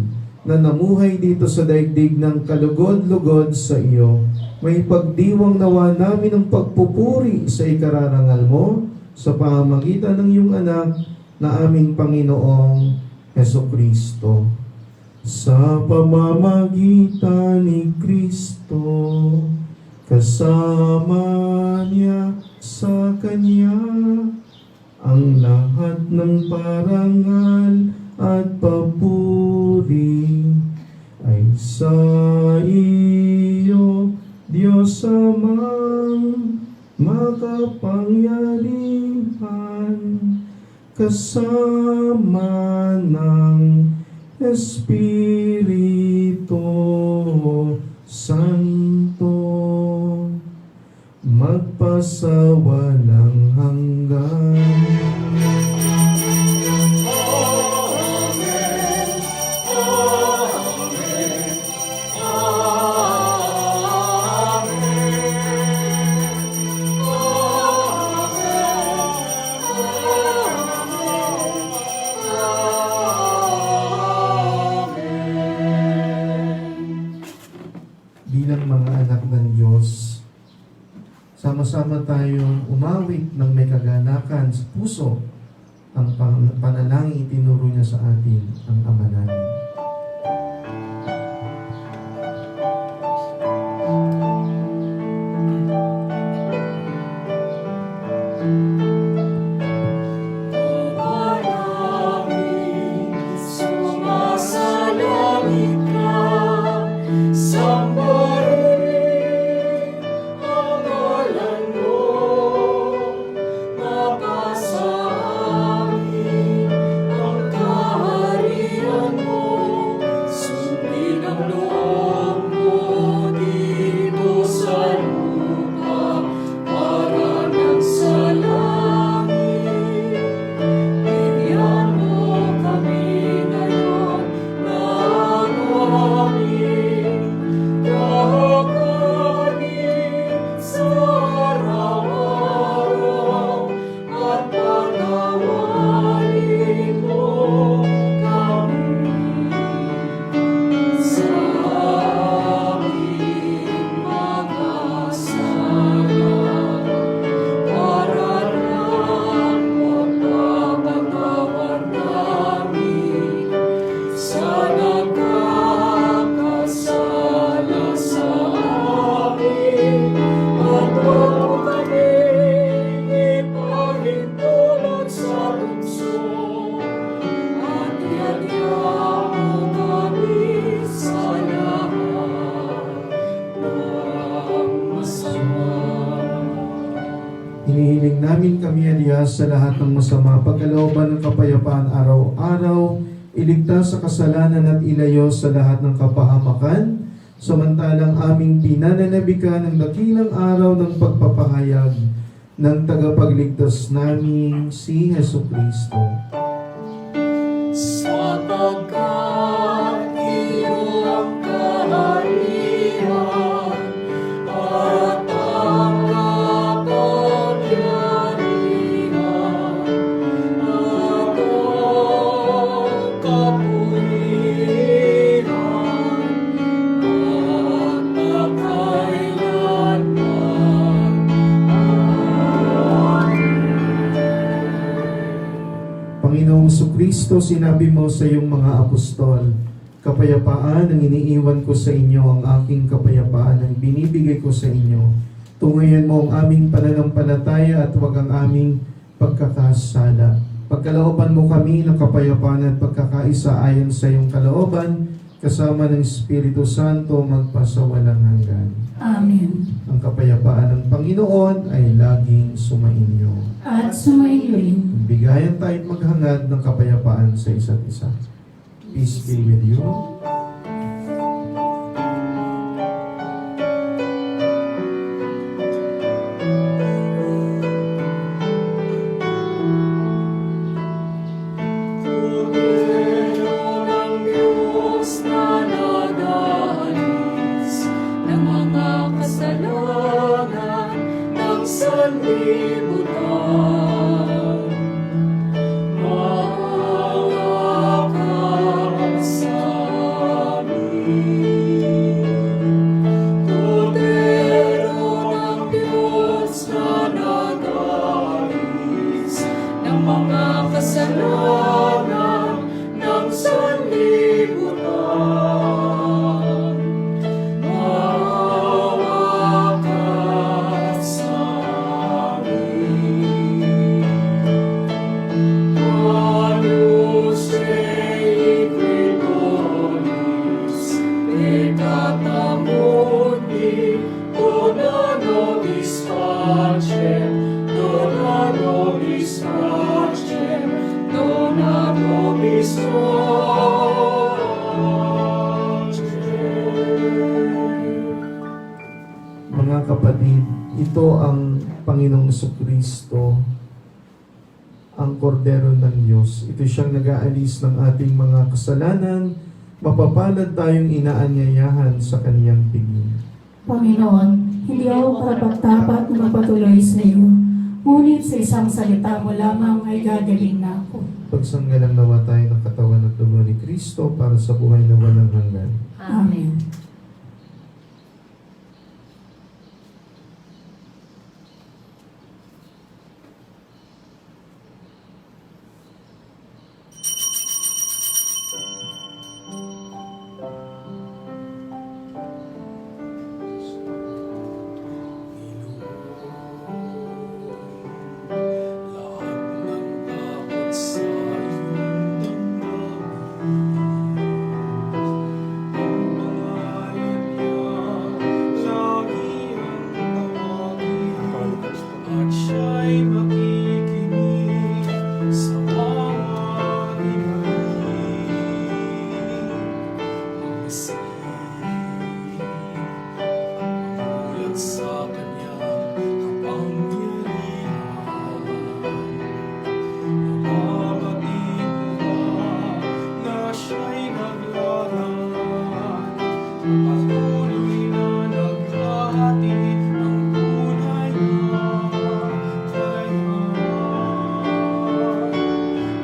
na namuhay dito sa daigdig ng kalugod-lugod sa iyo, may pagdiwang nawa namin ang pagpupuri sa ikararangal mo sa pamamagitan ng iyong anak na aming Panginoong Hesukristo. Sa pamamagitan ni Kristo, kasama niya sa Kanya, ang lahat ng parangal at papuri ay sa iyo, Diyos Amang makapangyarihan, kasama ng Espiritu Santo, magpasawalang hanggan. Bilang mga anak ng Diyos, sama-sama tayong umawit ng may kaganakan sa puso ang panalangin itinuro niya sa atin, ang Ama namin. Sumasalangit ka, sambahin ang ngalan mo, mapasa amin ang kaharian mo, sundin ang loob mo dito sa lupa, para nang sa langit. Bigyan mo kami ngayon ng aming kakanin sa araw-araw, at patawarin mo kami sa aming mga sala, para lang magpapatawad namin sa nagkakasala sa amin, at huwag mo kaming ipahintulot sa tukso, at iadya mo kami sa lahat ng masama. Hinihiling namin kami, Elias, sa lahat ng masama, pagkalooban ng kapayapaan araw-araw, iligtas sa kasalanan at ilayo sa lahat ng kapahamakan, samantalang aming pinananabikan ng dakilang araw ng pagpapahayag ng tagapagligtas naming si Hesukristo. Sapagkat iyong kaharian Kristo, sinabi mo sa iyong mga apostol, kapayapaan ang iniiwan ko sa inyo, ang aking kapayapaan ang binibigay ko sa inyo. Tungayan mo ang aming pananampalataya at huwag ang aming pagkakasala. Pagkalooban mo kami ng kapayapaan at pagkakaisa ayon sa iyong kalooban, kasama ng Espiritu Santo magpasawalang hanggan. Amen. Ang kapayapaan ng Panginoon ay laging sumainyo. At sumainyo rin. Bigayan tayo't maghangad ng kapayapaan sa isa't isa. Peace be with you. Kordero ng Diyos na nagalis ng mga kasalanan ng sanlibutan. Maawa ka sa amin. Kordero ng Diyos na nagalis ng mga kasalanan ng sanlibutan. Maawa ka sa amin. Agnus Dei Quitoris, peccata mundi, dona nobis pacem, dona nobis pacem, dona nobis pacem. Mga kapatid, ito ang Panginoong Jesucristo, ang kordero ng Diyos. Ito siyang nag-aalis ng ating mga kasalanan. Mapapalad tayong inaanyayahan sa kaniyang piging. Panginoon, hindi ako karapat-dapat na magpatuloy sa iyo. Ngunit sa isang salita mo lamang ay gagaling na ako. Pagsanggalang nawa tayo ng katawan at dugo ni Kristo para sa buhay na walang hanggan. Amen. Lahat ng takot sa iyong damdamin, ang pangalan niya lagi ang tawagin, at siya'y makikinig sa mga himayin. Ang isip at mamulat sa kanyang kapangyarihan. Nababati mo ba na siya'y naglalaan, patuloy na naghahati ng tunay na kalayaan?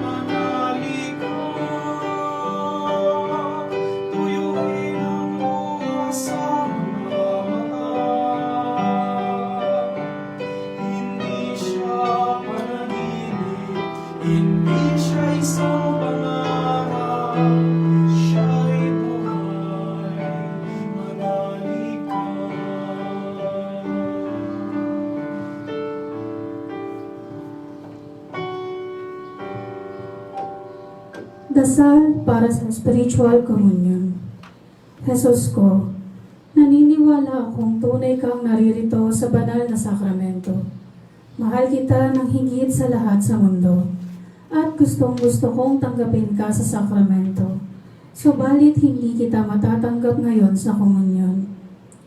Manali ka, tuyuin ang luha sa mga mata. Hindi siya panaginip, hindi siya isang pangarap, siya'y buhay, manali ka. Dasal para sa spiritual communion. Jesus ko, naniniwala akong tunay kang naririto sa banal na sakramento. Mahal kita ng higit sa lahat sa mundo, at gustong-gusto kong tanggapin ka sa sakramento. Subalit hindi kita matatanggap ngayon sa komunyon.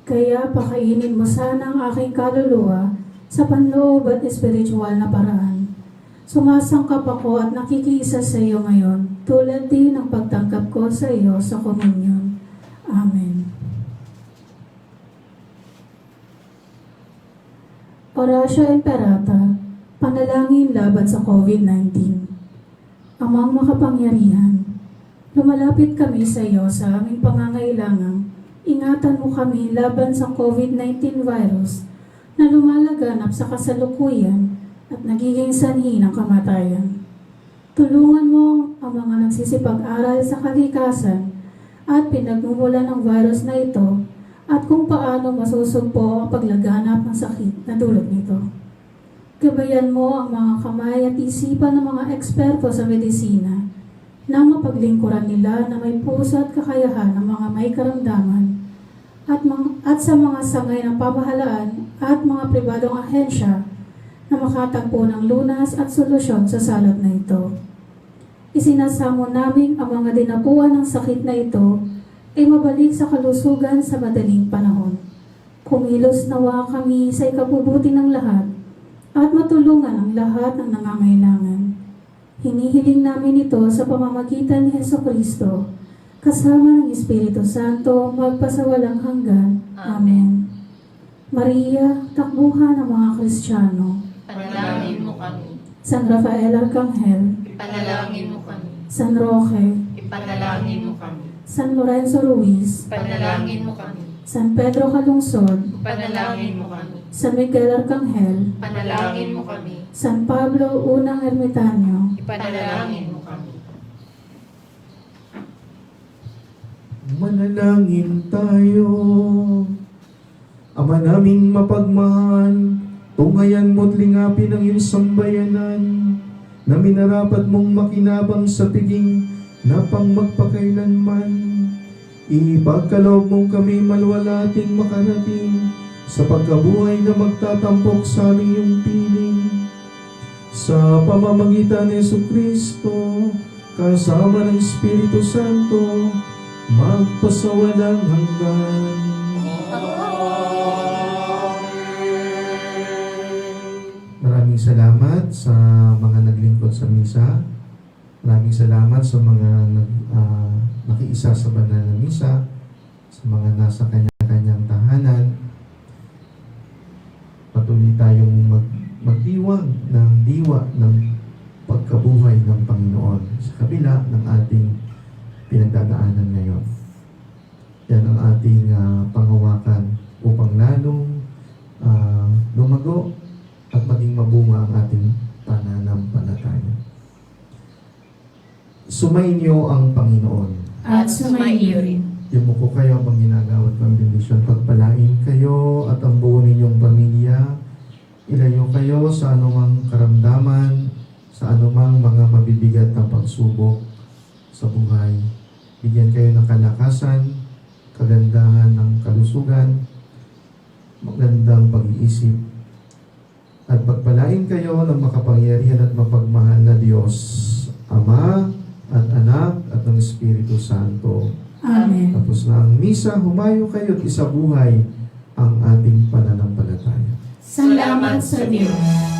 Kaya pakainin mo sana ang aking kaluluwa sa panloob at espiritual na paraan. Sumasangkap ako at nakikiisa sa iyo ngayon, tulad din ng pagtangkap ko sa iyo sa komunyon. Amen. Oratio Imperata, panalangin laban sa COVID-19. Amang makapangyarihan, lumalapit kami sa iyo sa aming pangangailangang ingatan mo kami laban sa COVID-19 virus na lumalaganap sa kasalukuyan at nagiging sanhi ng kamatayan. Tulungan mo ang mga nagsisipag-aral sa kalikasan at pinagmumulan ng virus na ito at kung paano masusugpo ang paglaganap ng sakit na dulot nito. Gabayan mo ang mga kamay at isipan ng mga eksperto sa medisina na mapaglingkuran nila na may puso at kakayahan ng mga may karamdaman at sa mga sangay ng pamahalaan at mga pribadong ahensya na makatagpo ng lunas at solusyon sa salot na ito. Isinasamo namin ang mga dinapuan ng sakit na ito ay mabalik sa kalusugan sa madaling panahon. Kumilos nawa kami sa ikabubuti ng lahat at matulungan ang lahat ng nangangailangan. Hinihiling namin ito sa pamamagitan ni Hesukristo, kasama ng Espiritu Santo, magpasawalang hanggan. Amen. Maria, takbuhan ng mga Kristiyano. Panalangin mo kami. San Rafael Arcangel, Panalangin mo kami. San Roque, Panalangin mo kami. San Lorenzo Ruiz, Panalangin mo kami. San Pedro Calungsod, Panalangin mo kami. San Miguel Arcangel, Panalangin mo kami. San Pablo Unang Ermitanyo, Panalangin mo kami. Manalangin tayo. Ama naming mapagmahal, tungayan mo't lingapin ang iyong sambayanan, na minarapat mong makinabang sa piging na pang magpakailanman. Ipagkaloob mong kami malwalating makarating sa pagkabuhay na magtatampok sa aming iyong piling. Sa pamamagitan ni Jesucristo, kasama ng Espiritu Santo, magpasawalang hanggan. Maraming salamat sa mga naglingkod sa misa. Maraming salamat sa mga nakiisa sa banal na misa, sa mga nasa kanya-kanyang tahanan. Patuloy tayong magdiwang ng diwa ng pagkabuhay ng Panginoon sa kabila ng ating pinagdadaanan ngayon. Yan ang ating panghawakan upang lalong lumago at maging mabunga ang ating pananampalataya. Sumainyo ang Panginoon. At sumaiyo rin. Yumuko kayo habang ginagawad ng bendisyon. Pagpalain kayo at ang buo ninyong pamilya. Ilayo kayo sa anumang karamdaman, sa anumang mga mabibigat na pagsubok sa buhay. Bigyan kayo ng kalakasan, kagandahan ng kalusugan, magandang pag-iisip, at pagpalain kayo ng makapangyarihan at mapagmahal na Diyos, Ama at Anak at ng Espiritu Santo. Amen. Tapos na ang misa, humayo kayo at isabuhay ang ating pananampalataya. Salamat sa Diyos.